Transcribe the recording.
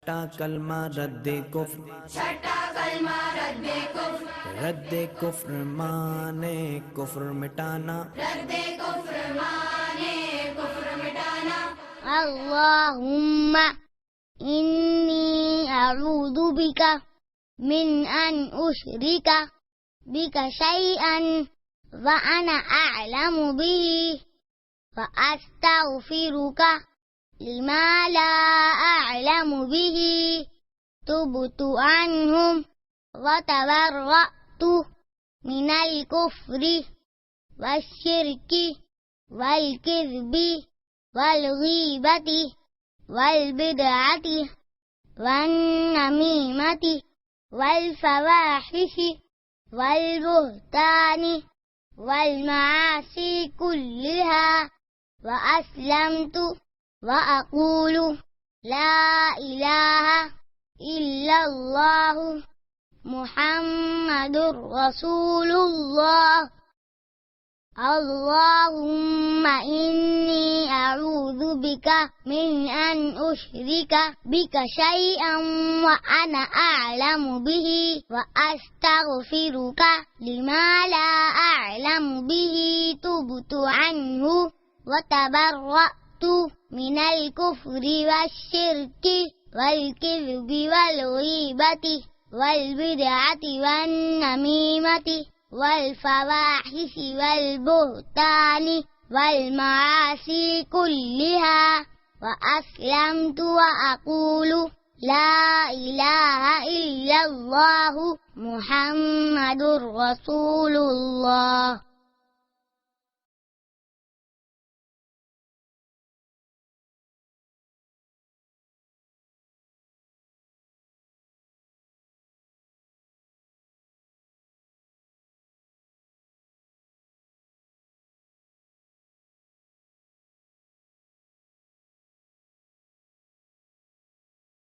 छठा कलमा रद्दे कुफ्र, छठा कलमा रद्दे कुफ्र, रद्दे कुफ्र माने कुफ्र मिटाना, रद्दे कुफ्र माने कुफ्र मिटाना। अल्लाहुम्मा इन्नी अऊज़ु बिका मिन अन उश्रिका बिका शैअन व अना अअलमु बिही व अस्तगफिरुका लिमा ला अअलमु बिही तुबतु अन्हुम व तबर्रअतु मिनल कुफ्रि वश्शिर्कि वल किज़्बि वल गीबति वल बिदअति वन नमीमति वल फवाहिशि वल बुहतानि वल मआसी कुल्लिहा व अस्लमतु व अक़ूलु ला इलाहा इल्लल्लाहु मुहम्मदुर रसूलुल्लाह। अल्लाहुम्मा इन्नी अऊज़ु बिका मिन अन उश्रिका बिका शैअन व अना अअलमु बिही व अस्तगफिरुका लिमा ला अअलमु बिही तुबतु अन्हु व तबर्रअतु मिनल कुफ्रि वश्शिर्कि वल किज़्बि वल गीबति वल बिदअति वन नमीमति वल फवाहिशि वल बुहतानि वल मआसी कुल्लिहा व अस्लमतु व अक़ूलु ला इलाहा इल्लल्लाहु मुहम्मदुर रसूलुल्लाह।